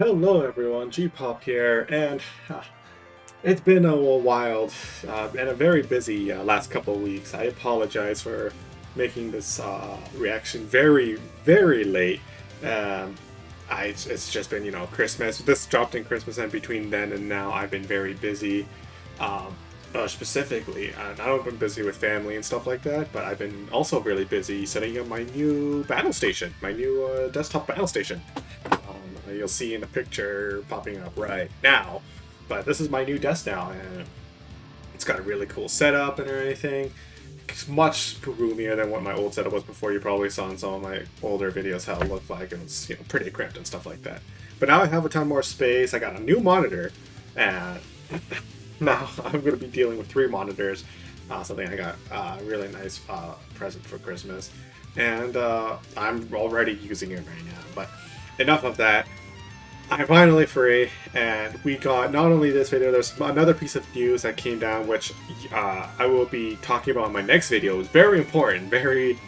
Hello everyone, G-Pop here, and it's been a while and a very busy last couple of weeks. I apologize for making this reaction very late. Um, it's just been, Christmas. This dropped in Christmas, and between then and now, I've been very busy. Um, Specifically, and I've been busy with family and stuff like that, but I've been also really busy setting up my new battle station, my new desktop battle station. You'll see in the picture popping up right now. But this is my new desk now, and it's got a really cool setup and everything. It's much roomier than what my old setup was before. You probably saw in some of my older videos how it looked like. It was, pretty cramped and stuff like that. But now I have a ton more space. I got a new monitor, and now I'm going to be dealing with 3 monitors. Something I got a really nice present for Christmas, and I'm already using it right now. But enough of that. I'm finally free, and we got not only this video, there's another piece of news that came down, which I will be talking about in my next video. It's very important, very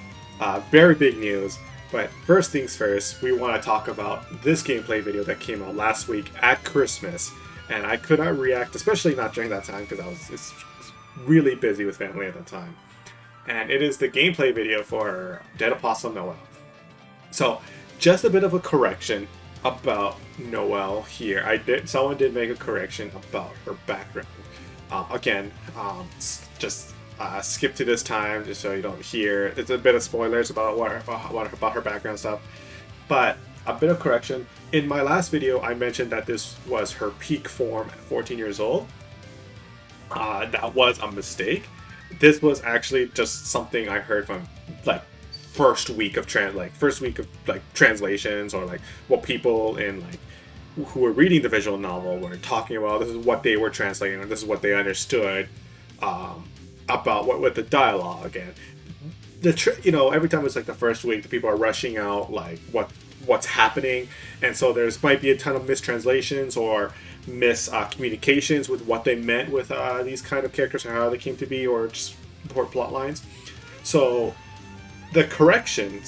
big news. But first things first, we want to talk about this gameplay video that came out last week at Christmas, and I could not react, especially not during that time, because I was really busy with family at the time. And it is the gameplay video for Dead Opossum Noel. So, just a bit of a correction about Noel here. Someone did make a correction about her background. Just skip to this time just so you don't hear. It's a bit of spoilers about about her background stuff. But a bit of correction. In my last video, I mentioned that this was her peak form at 14 years old. That was a mistake. This was actually just something I heard from first week of translations, or what people in who were reading the visual novel were talking about. This is what they were translating, and this is what they understood about what the dialogue and every time it's the first week, the people are rushing out what's happening, and so there's might be a ton of mistranslations or miscommunications with what they meant with these kind of characters and how they came to be, or just poor plot lines. So the correction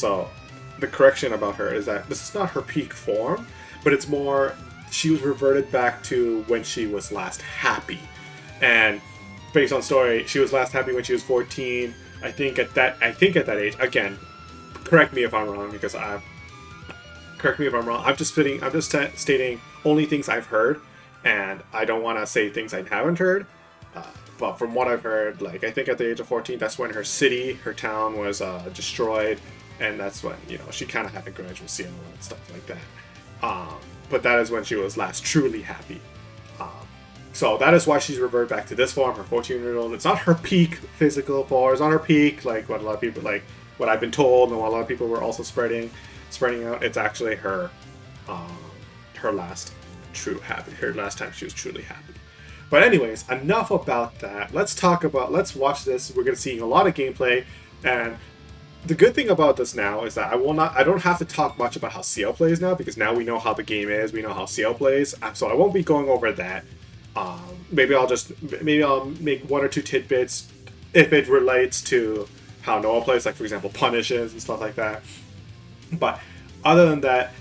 about her is that this is not her peak form, but it's more she was reverted back to when she was last happy. And based on story, she was last happy when she was 14. I think at that age. Again, correct me if I'm wrong, because I'm just stating only things I've heard, and I don't want to say things I haven't heard. But from what I've heard, I think at the age of 14, that's when her town was destroyed, and that's when, she kind of had a grudge with Cielo and stuff like that. But that is when she was last truly happy. So that is why she's reverted back to this form, her 14-year-old. It's not her peak physical form, it's not her peak, what a lot of people, what I've been told, and what a lot of people were also spreading out. It's actually her last time she was truly happy. But anyways, enough about that. Let's watch this. We're going to see a lot of gameplay, and the good thing about this now is that I don't have to talk much about how CL plays now, because now we know how the game is, we know how CL plays, so I won't be going over that. Maybe I'll make 1 or 2 tidbits if it relates to how Noel plays, for example, punishes and stuff like that. But other than that,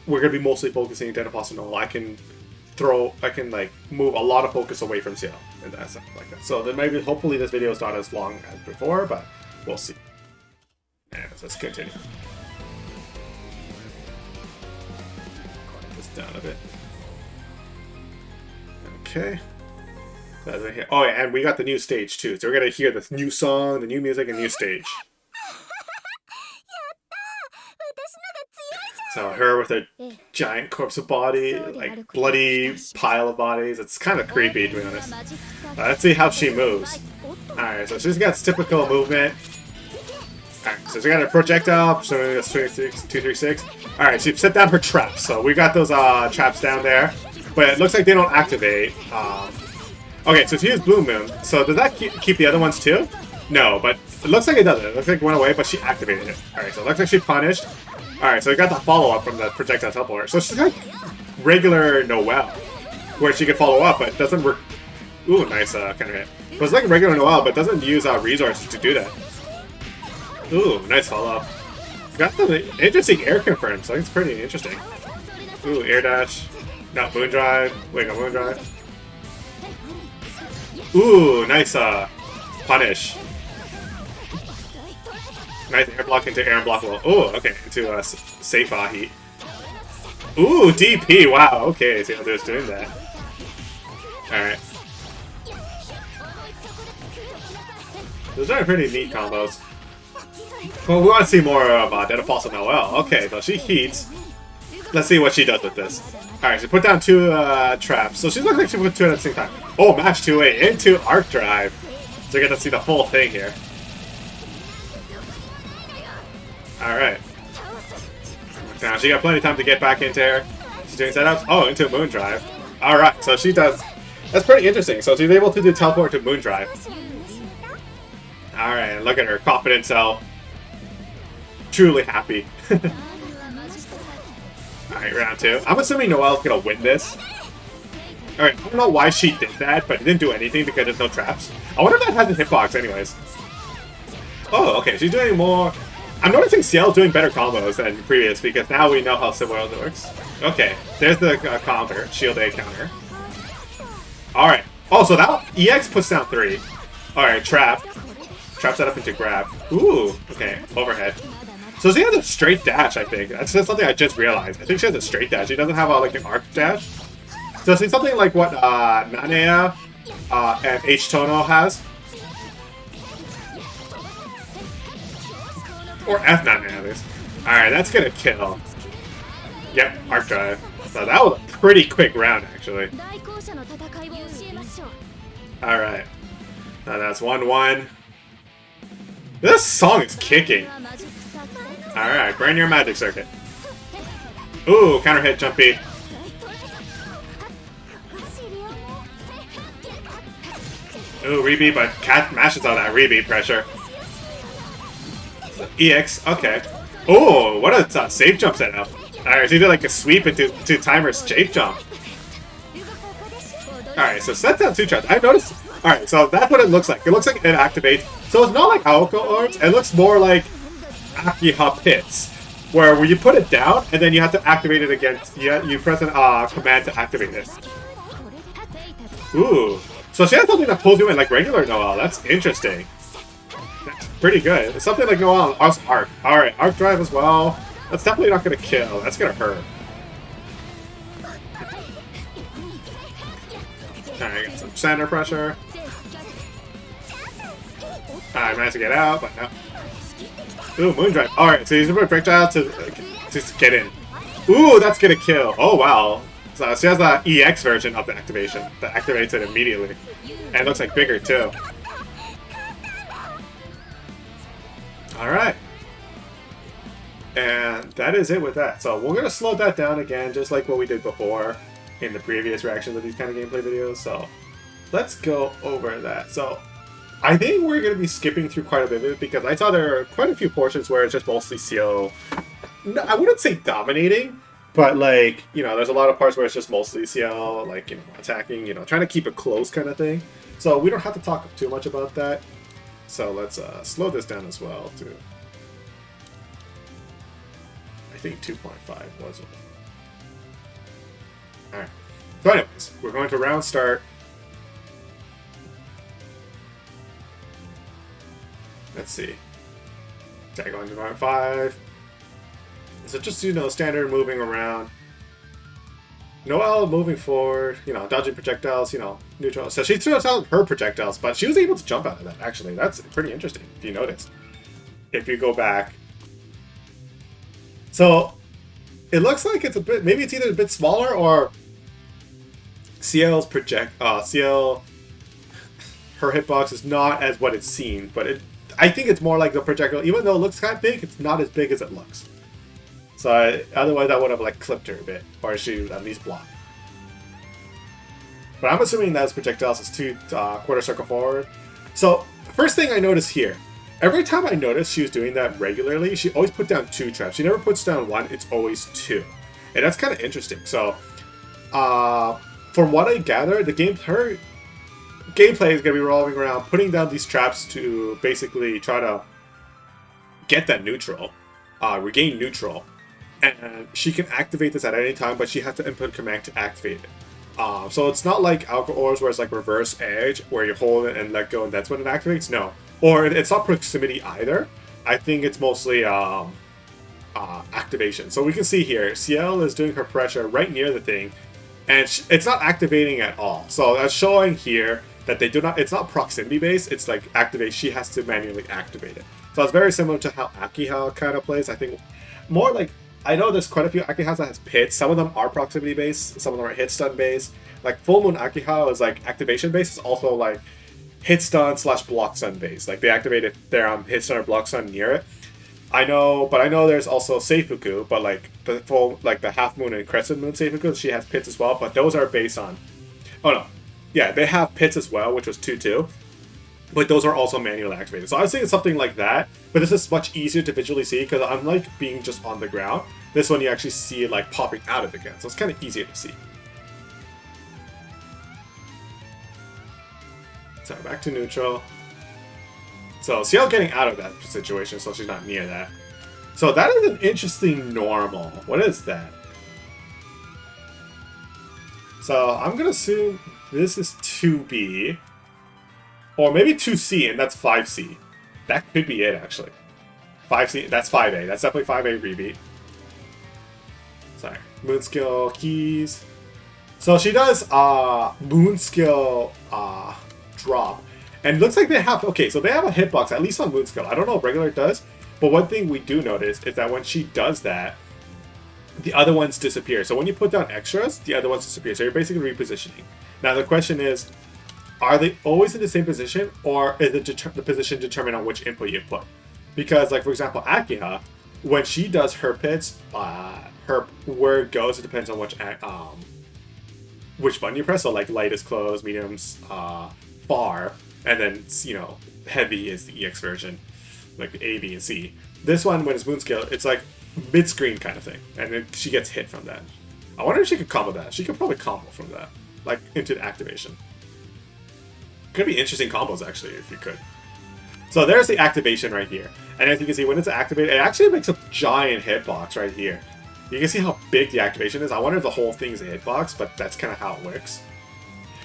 we're going to be mostly focusing on Dead Opossum Noel. I can move a lot of focus away from CL and that stuff like that. So then hopefully this video is not as long as before, but we'll see. Anyways, let's continue. Quiet this down a bit. Okay. Oh yeah, and we got the new stage too. So we're gonna hear the new song, the new music, and new stage. So her with a giant corpse of body, bloody pile of bodies. It's kind of creepy, to be honest. Let's see how she moves. Alright, so she's got typical movement. Alright, so she got her projectile, so it's 236. Alright, she set down her traps. So we got those traps down there, but it looks like they don't activate. Okay, so she used Boom Boom. So does that keep the other ones too? No, but it looks like it doesn't. It looks like it went away, but she activated it. Alright, so it looks like she punished. Alright, so we got the follow-up from the projectile teleporter. So she's like regular Noel, where she can follow up, but it doesn't work. Ooh, nice kind of hit. But it's like regular Noel, but doesn't use resources to do that. Ooh, nice follow-up. Got some interesting air confirms, so it's pretty interesting. Ooh, air dash. No, moon drive. Wait, no, moon drive. Ooh, nice punish. Nice air block into air unblockable. Ooh, okay, into safe heat. Ooh, DP, wow, okay, see how they're doing that. Alright. Those are pretty neat combos. Well, we want to see more of Dead Pulse of Noel. Okay, so she heats. Let's see what she does with this. Alright, she put down 2 traps. So she looks like she put 2 at the same time. Oh, match 2A into Arc Drive. So you get to see the full thing here. Alright. Now she got plenty of time to get back into her. She's doing setups. Oh, into Moon Drive. Alright, so she does. That's pretty interesting. So she's able to do teleport to Moon Drive. Alright, look at her confident self. Truly happy. Alright, round 2. I'm assuming Noel's gonna win this. Alright, I don't know why she did that, but it didn't do anything because there's no traps. I wonder if that has a hitbox anyways. Oh, okay, she's doing more. I'm noticing Ciel's doing better combos than previous because now we know how Civil World works. Okay, there's the counter, Shield A counter. Alright. Oh, so that EX puts down 3. Alright, trap. Trap set up into grab. Ooh, okay, overhead. So she has a straight dash, I think. That's just something I just realized. I think she has a straight dash. She doesn't have like an arc dash. So it's something like what Nanea and H-Tono has. Or F9 at least. Alright, that's gonna kill. Yep, arc drive. So that was a pretty quick round, actually. Alright. Now that's 1-1. This song is kicking. Alright, burn your magic circuit. Ooh, counter hit, jumpy. Ooh, rebeat, but Cat mashes out that rebeat pressure. EX, okay. Oh, what a safe jump setup. Alright, she did like a sweep into timer's safe jump. Alright, so set down 2 traps. I've noticed. Alright, so that's what it looks like. It looks like it activates. So it's not like Aoko orbs, it looks more like Akiha pits. Where you put it down and then you have to activate it again. You press a command to activate it. Ooh. So she has something that pulls you in like regular Noel. That's interesting. That's pretty good. It's something like Noel also Arc. Alright, Arc Drive as well. That's definitely not going to kill. That's going to hurt. Alright, got some center pressure. I managed to get out, but no. Ooh, Moon Drive. Alright, so he's going to projectile to get in. Ooh, that's going to kill. Oh, wow. So she has the EX version of the activation that activates it immediately. And it looks like bigger, too. Alright. And that is it with that. So we're going to slow that down again, just like what we did before in the previous reactions of these kind of gameplay videos. So let's go over that. So I think we're going to be skipping through quite a bit of it because I saw there are quite a few portions where it's just mostly Ciel. No, I wouldn't say dominating, but like, you know, there's a lot of parts where it's just mostly Ciel, like, you know, attacking, you know, trying to keep it close kind of thing. So we don't have to talk too much about that. So let's slow this down as well to, I think 2.5 was it. Alright. So anyways, we're going to round start. Let's see. Okay, going to round 5. So just, you know, standard moving around. Noel moving forward, you know, dodging projectiles, you know, neutral. So she threw out her projectiles, but she was able to jump out of that, actually. That's pretty interesting, if you notice. If you go back. So, it looks like it's a bit, maybe it's either a bit smaller or Ciel's Ciel, her hitbox is not as what it's seen, but I think it's more like the projectile, even though it looks kind of big, it's not as big as it looks. So otherwise I would have like clipped her a bit, or she would at least block. But I'm assuming that projectiles is 2 quarter circle forward. So first thing I noticed here, every time I noticed she was doing that regularly, she always put down 2 traps. She never puts down 1, it's always 2. And that's kind of interesting. So from what I gather, her gameplay is going to be revolving around putting down these traps to basically try to get that neutral, regain neutral. and she can activate this at any time, but she has to input a command to activate it. So it's not like Alka Orbs where it's like reverse edge, where you hold it and let go and that's when it activates. No. Or it's not proximity either. I think it's mostly activation. So we can see here, CL is doing her pressure right near the thing, and it's not activating at all. So that's showing here that they do not, it's not proximity based, it's like activate, she has to manually activate it. So it's very similar to how Akiha kind of plays. I think more like, I know there's quite a few Akihas that has pits. Some of them are proximity based, some of them are hit stun based. Like Full Moon Akiha is like activation based, it's also like hit stun / block stun based. Like they activate it there hit stun or block stun near it. I know there's also Seifuku, but like the full, like the half moon and crescent moon Seifuku, she has pits as well, but those are based on, oh no, yeah, they have pits as well, which was 2-2, but those are also manually activated. So I was thinking something like that, but this is much easier to visually see because unlike being just on the ground, this one you actually see it like popping out of the ground, so it's kind of easier to see. So back to neutral. So CL getting out of that situation, so she's not near that. So that is an interesting normal. What is that? So I'm gonna assume this is 2B. Or maybe 2C, and that's 5C. That could be it, actually. 5C, that's 5A. That's definitely 5A rebeat. Sorry. Moon skill keys. So she does moon skill drop. And it looks like they have, okay, so they have a hitbox, at least on moon skill. I don't know if regular does, but one thing we do notice is that when she does that, the other ones disappear. So when you put down extras, the other ones disappear. So you're basically repositioning. Now the question is, are they always in the same position, or is the position determined on which input you put? Because, like, for example, Akiha, when she does her pits, her where it goes, it depends on which button you press. So, like, light is close, medium's far, and then, you know, heavy is the EX version, like the A, B, and C. This one, when it's moon scale, it's like mid-screen kind of thing, and then she gets hit from that. I wonder if she could combo that. She could probably combo from that, like, into the activation. Could be interesting combos, actually, if you could. So there's the activation right here. And as you can see, when it's activated, it actually makes a giant hitbox right here. You can see how big the activation is. I wonder if the whole thing is a hitbox, but that's kind of how it works.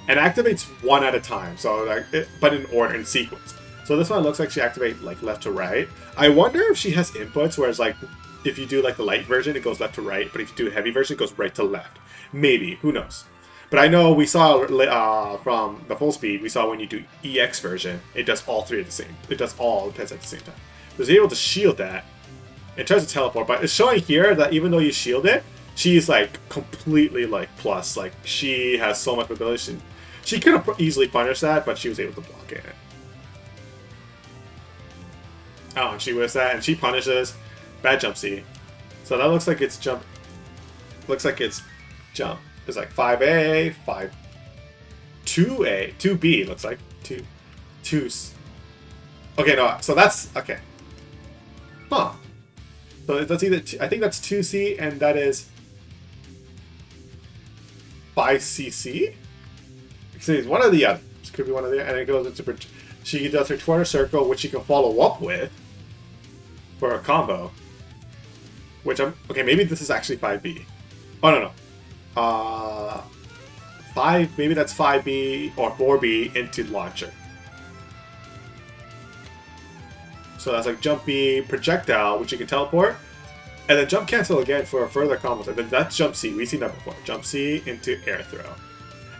And activates one at a time, so like but in order, in sequence. So this one looks like she activates like left to right. I wonder if she has inputs, whereas like if you do like the light version, it goes left to right, but if you do the heavy version, it goes right to left. Maybe, who knows? But I know we saw from the full speed, we saw when you do EX version, it does all three at the same. It does all the pits at the same time. So it's able to shield that. It tries to teleport, but it's showing here that even though you shield it, she's like completely like plus. Like she has so much ability. She could have easily punished that, but she was able to block it. Oh, and she whiffs that, and she punishes. Bad jump C. So that looks like it's jump. Looks like it's jump. It's like 5A, 2A, 2B, looks like. 2. Okay, no, so that's, okay. Huh. So that's either, I think that's 2C, and that is 5CC? So it's one or the other. This could be one or the other, and it goes into, she does her quarter circle, which she can follow up with for a combo. Which okay, maybe this is actually 5B. Oh, no. 5, maybe that's 5B or 4B into launcher. So that's like jump B, projectile, which you can teleport, and then jump cancel again for a further combo. And then that's jump C. We've seen that before. Jump C into air throw.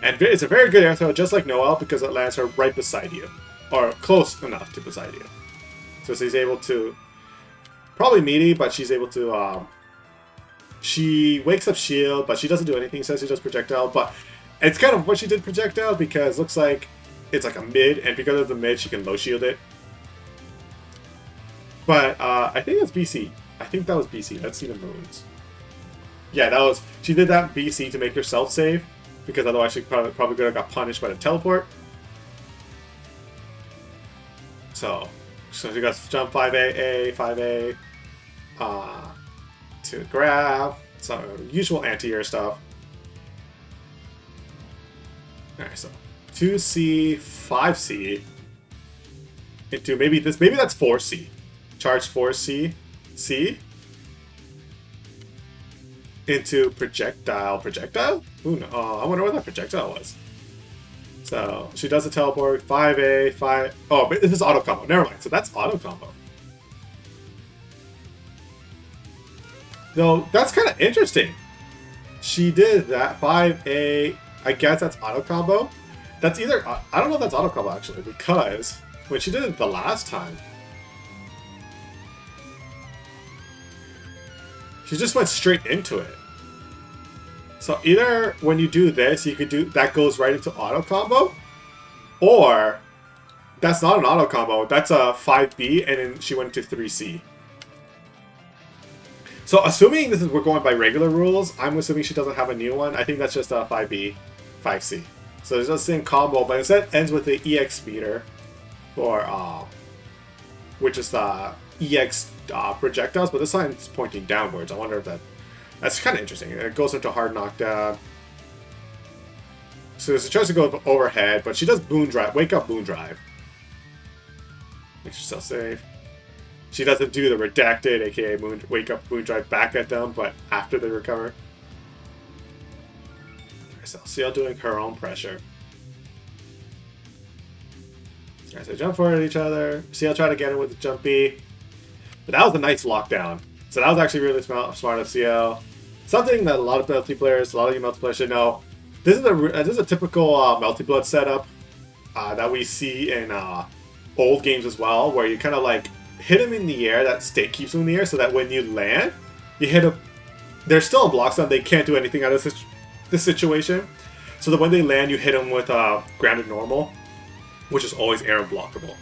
And it's a very good air throw, just like Noel, because it lands her right beside you. Or close enough to beside you. So she's able to, probably meaty, but she's able to, she wakes up shield, but she doesn't do anything, says she does projectile, but it's kind of what she did projectile, because it looks like it's like a mid, and because of the mid, she can low shield it. But, I think that's BC. I think that was BC. Let's see the moons. Yeah, that was, she did that BC to make herself save, because otherwise she probably could have got punished by the teleport. So she got jump 5A, 5A, to grab, so usual anti-air stuff. Alright, so 2C, 5C, into maybe that's 4C. Charge 4C, C. into projectile. Projectile? Ooh, no. I wonder what that projectile was. So she does a teleport. 5A, 5. Oh, but this is auto combo. Never mind. So that's auto combo. No, that's kind of interesting. She did that 5A. I guess that's auto combo. That's either I don't know if that's auto combo actually, because when she did it the last time, she just went straight into it. So either when you do this, you could do that goes right into auto combo, or that's not an auto combo. That's a 5B, and then she went to 3C. So assuming we're going by regular rules, I'm assuming she doesn't have a new one. I think that's just a 5B, 5C. So it's just the same combo, but instead it ends with the EX speeder, or which is the EX projectiles, but this time it's pointing downwards. I wonder if that's kind of interesting. It goes into hard knockdown. So she tries to go overhead, but she does boon drive, wake up boon drive. Makes herself safe. She doesn't do the redacted, aka wake up boon drive back at them, but after they recover. So CL doing her own pressure. Alright, so jump forward at each other. CL try to get him with the jump B. But that was a nice lockdown. So that was actually really smart of CL. Something that a lot of Melty players, a lot of you Melty players should know. This is a typical Melty Blood setup that we see in old games as well, where you kind of like hit him in the air, that state keeps him in the air, so that when you land, you hit him. They're still in block stun, they can't do anything out of this situation. So that when they land, you hit them with grounded normal, which is always air unblockable.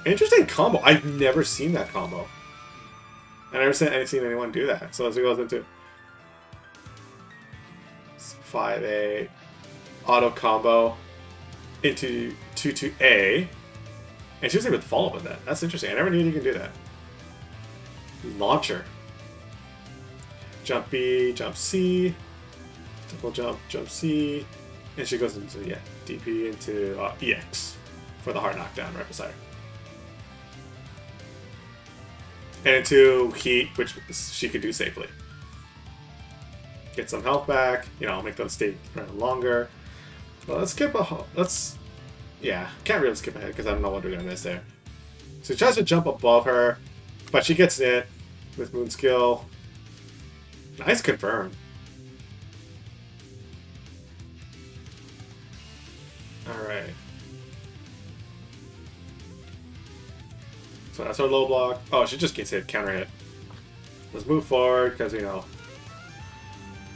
Interesting combo. I've never seen that combo. I've never seen anyone do that. So as it goes into 5A, auto combo into 2-2A, and she was able to follow up with that. That's interesting. I never knew you could do that. Launcher. Jump B, jump C, double jump, jump C, and she goes into, yeah, DP into EX for the hard knockdown right beside her. And into heat, which she could do safely. Get some health back, you know, make them stay around longer. Well, let's skip yeah, can't really skip ahead because I don't know what we're gonna miss there. So she tries to jump above her, but she gets it with Moon Skill. Nice confirm. Alright. So that's our low block. Oh, she just gets hit, counter hit. Let's move forward because, you know,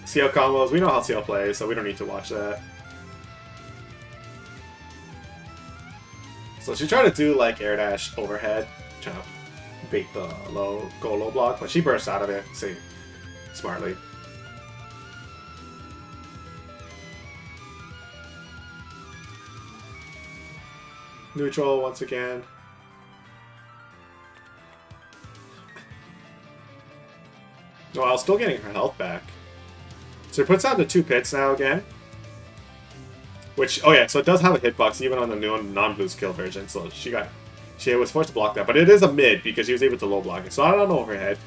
CL combos, we know how CL plays, so we don't need to watch that. So she tried to do like air dash overhead, trying to bait the low block, but she bursts out of it, see, smartly. Neutral once again. Noel still getting her health back. So it puts down to 2 pits now again. Which, oh yeah, so it does have a hitbox even on the new non-blue skill version. So she was forced to block that. But it is a mid because she was able to low block it. So I don't know overhead.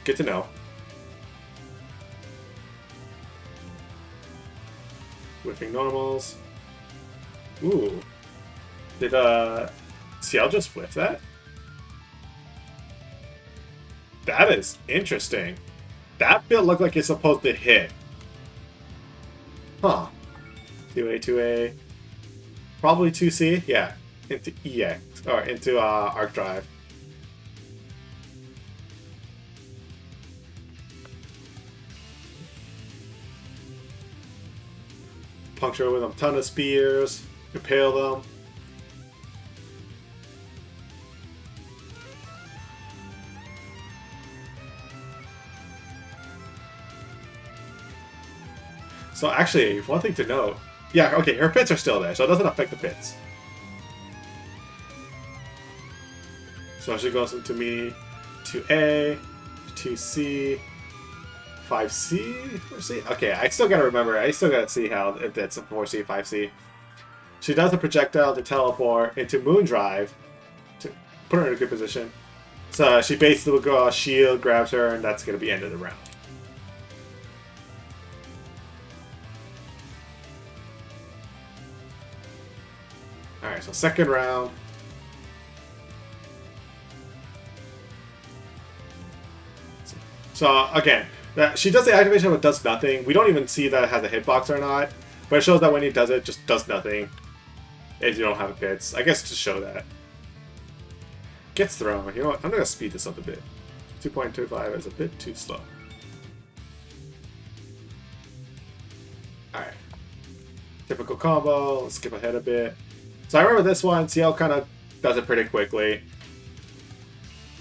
Good to know. Whipping normals. Ooh. Did CL just whiff that? That is interesting. That build looked like it's supposed to hit. Huh. 2A, 2A. Probably 2C? Yeah. Into EX. Or into Arc Drive. Puncture with a ton of spears. Impale them. So actually, one thing to note, yeah, okay, her pits are still there, so it doesn't affect the pits. So she goes into me, 2A, 2C, 5C, 4C. Okay, I still gotta remember, I still gotta see how if that's a 4C, 5C. She does a projectile to teleport into Moon Drive to put her in a good position. So she basically will go shield, grabs her, and that's going to be end of the round. Alright, so second round. So again, she does the activation but does nothing. We don't even see that it has a hitbox or not. But it shows that when he does it, just does nothing. If you don't have bits. I guess to show that. Gets thrown. You know what? I'm going to speed this up a bit. 2.25 is a bit too slow. Alright. Typical combo. Let's skip ahead a bit. So I remember this one. CL kind of does it pretty quickly.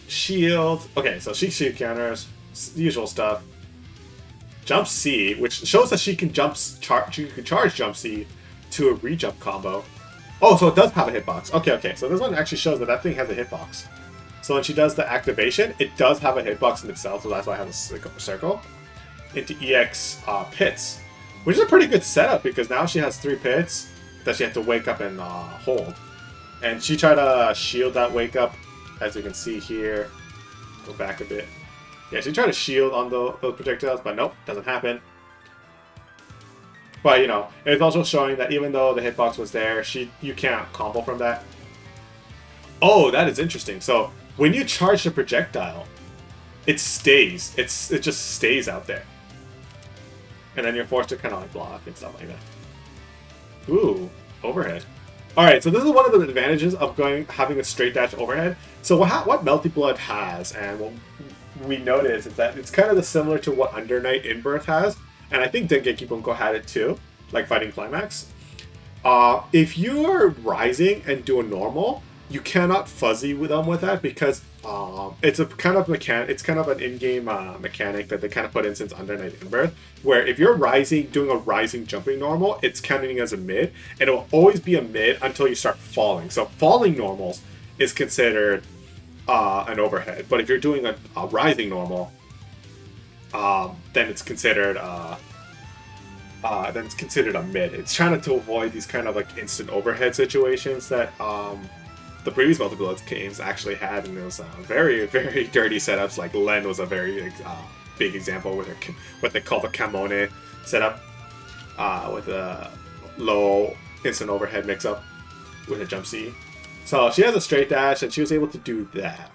Shield. Okay, so she shield counters. Usual stuff. Jump C, which shows that she can charge jump C to a re-jump combo. Oh, so it does have a hitbox. Okay. So this one actually shows that thing has a hitbox. So when she does the activation, it does have a hitbox in itself, so that's why I have a circle. Into EX pits, which is a pretty good setup because now she has 3 pits that she has to wake up and hold. And she tried to shield that wake up, as you can see here. Go back a bit. Yeah, she tried to shield on those projectiles, but nope, doesn't happen. But, you know, it's also showing that even though the hitbox was there, you can't combo from that. Oh, that is interesting. So, when you charge the projectile, it stays. It just stays out there. And then you're forced to kind of like block and stuff like that. Ooh, overhead. Alright, so this is one of the advantages of having a straight dash overhead. So what Melty Blood has, and what we notice, is that it's kind of similar to what Under Night Inbirth has. And I think Dengeki Bunko had it too, like Fighting Climax. If you're rising and doing normal, you cannot fuzzy with them with that because it's a kind of it's kind of an in-game mechanic that they kind of put in since Under Night Inbirth, where if you're rising, doing a rising jumping normal, it's counting as a mid, and it will always be a mid until you start falling. So falling normals is considered an overhead, but if you're doing a rising normal, then it's considered a mid. It's trying to avoid these kind of like instant overhead situations that the previous Melty Blood games actually had, and it was very, very dirty setups. Like Len was a very big example with what they call the Kamone setup, with a low instant overhead mix-up with a jump C. So she has a straight dash, and she was able to do that.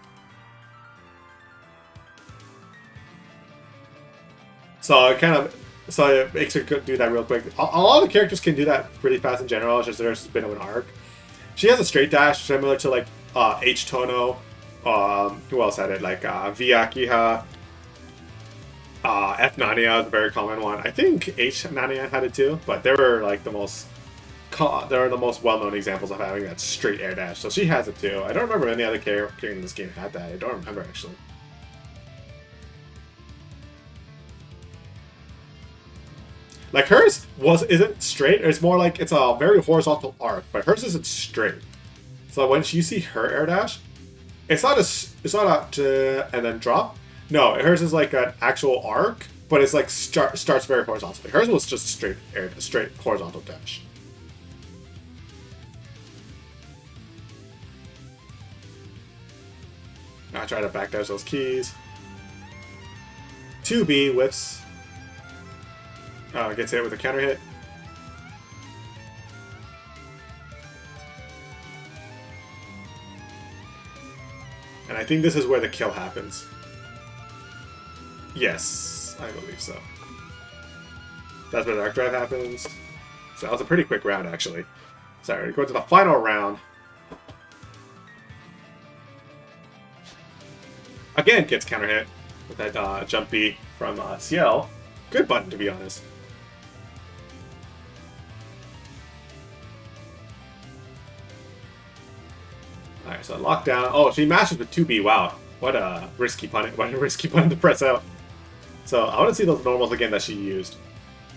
So it makes her do that real quick. A lot of the characters can do that pretty fast in general. It's just there's a bit of an arc. She has a straight dash similar to like H Tono. Who else had it? Like V Akiha. F Nania is a very common one. I think H Nania had it too, but they were like the most well-known examples of having that straight air dash. So she has it too. I don't remember any other character in this game had that. I don't remember actually. Like hers isn't straight. It's more like it's a very horizontal arc, but hers isn't straight. So when you see her air dash, it's not a and then drop. No, hers is like an actual arc, but it's like starts very horizontally. Hers was just straight horizontal dash. I try to backdash those keys. 2B whiffs. Gets hit with a counter hit. And I think this is where the kill happens. Yes, I believe so. That's where the Dark Drive happens. So that was a pretty quick round, actually. Sorry, we go to the final round. Again, gets counter hit with that jump B from CL. Good button, to be honest. Alright, so lockdown. Oh, she mashes with 2B. Wow. What a risky pun. What a risky pun to press out. So I want to see those normals again that she used.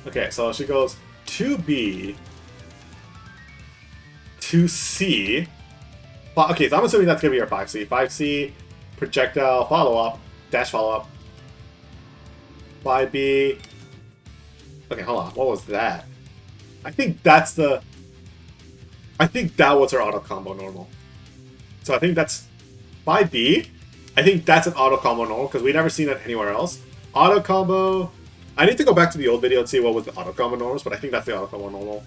Okay, so she goes 2B, 2C. Okay, so I'm assuming that's going to be her 5C. 5C, projectile follow-up, dash follow-up. 5B. Okay, hold on. What was that? I think that was her auto combo normal. So I think that's 5B, I think that's an auto combo normal because we've never seen it anywhere else. Auto combo. I need to go back to the old video and see what was the auto combo normals, but I think that's the auto combo normal.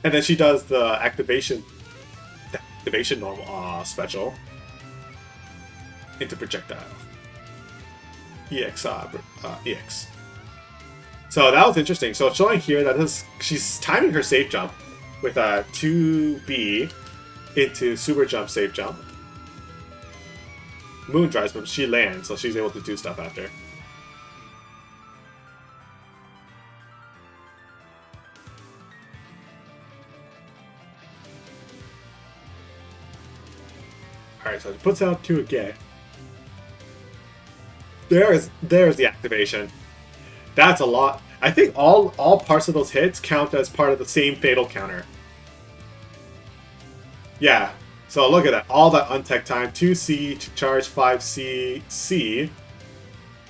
And then she does the activation normal special into projectile. EX. So that was interesting. So it's showing here that she's timing her safe jump with a 2B into super jump safe jump. Moon drives, but she lands, so she's able to do stuff after. Alright, so it puts out 2 again. There's the activation. That's a lot. I think all parts of those hits count as part of the same fatal counter. Yeah. So look at that. All that untech time. 2C to charge 5C C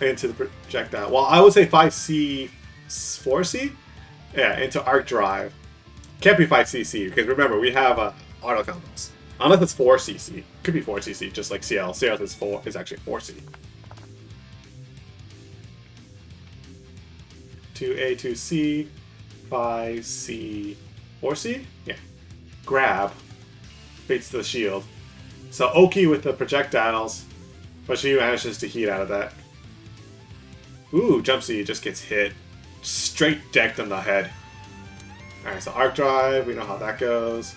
into the projectile. Well, I would say 5C 4C? Yeah, into arc drive. Can't be 5CC because remember we have auto combos. Unless it's 4CC. Could be 4CC, just like CL. CL is actually 4C. 2A, 2C, 5C, 4C? Yeah. Grab. Baits the shield. So Oki with the projectiles, but she manages to heat out of that. Ooh, Jump C just gets hit. Straight decked on the head. Alright, so Arc Drive, we know how that goes.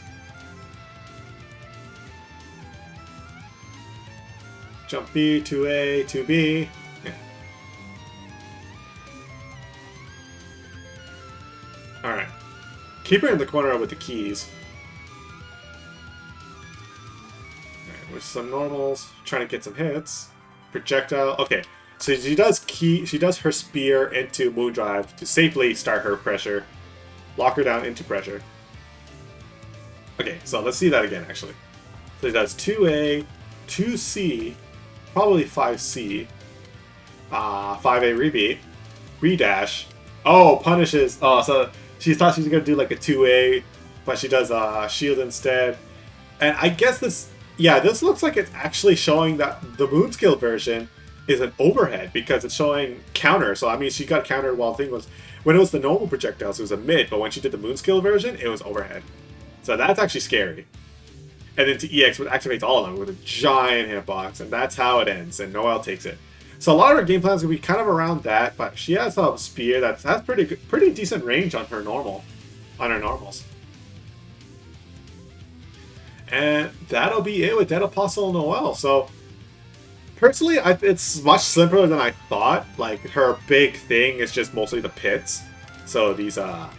Jump B, 2A, 2B. Yeah. Alright. Keep her in the corner with the keys. Alright, with some normals. Trying to get some hits. Projectile. Okay. So she does her spear into Moon Drive to safely start her pressure. Lock her down into pressure. Okay, so let's see that again actually. So she does 2A, 2C, probably 5C, 5A rebeat, redash. Oh, punishes. Oh, so she thought she was gonna do like a 2A, but she does shield instead. And I guess this looks like it's actually showing that the moon skill version is an overhead because it's showing counter. So I mean, she got countered while the thing was when it was the normal projectiles, it was a mid, but when she did the moon skill version, it was overhead. So that's actually scary. And then to EX, which activates all of them with a giant hitbox, and that's how it ends. And Noel takes it. So a lot of her game plan is gonna be kind of around that, but she has a spear that has pretty decent range on her normals. And that'll be it with Dead Apostle Noel. So personally, it's much simpler than I thought. Like her big thing is just mostly the pits. So these her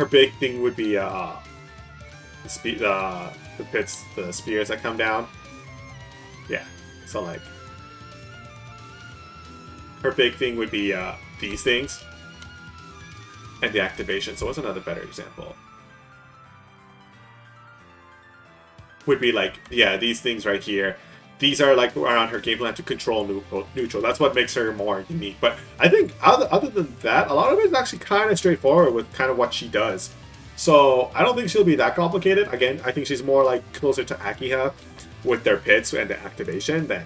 big thing would be the pits, the spears that come down. Yeah. So like her big thing would be these things and the activation. So what's another better example? Would be like, yeah, these things right here. These are like around her game plan to control neutral. That's what makes her more unique. But I think other than that, a lot of it is actually kind of straightforward with kind of what she does. So I don't think she'll be that complicated. Again, I think she's more like closer to Akiha with their pits and the activation than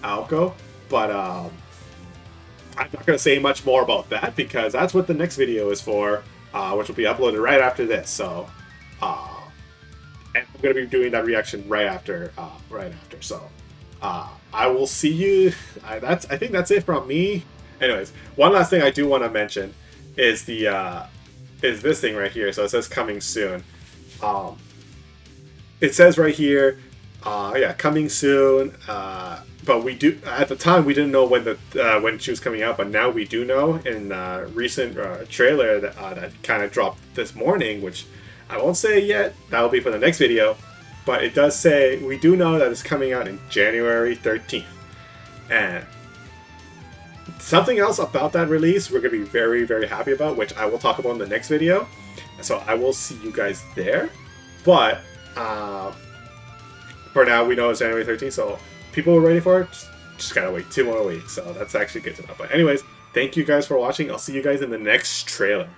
Aoko. But I'm not going to say much more about that because that's what the next video is for, which will be uploaded right after this. So, and I'm going to be doing that reaction right after. So, I will see you. I think that's it from me. Anyways, one last thing I do want to mention is is this thing right here. So it says coming soon. It says right here, yeah, coming soon. But we do at the time we didn't know when she was coming out, but now we do know in recent trailer that kind of dropped this morning, which I won't say yet. That will be for the next video. But it does say we do know that it's coming out in January 13th, and something else about that release we're going to be very, very happy about, which I will talk about in the next video. So I will see you guys there. But for now, we know it's January 13th, so people are ready for it. Just gotta wait 2 more weeks. So that's actually good to know. But anyways, thank you guys for watching. I'll see you guys in the next trailer.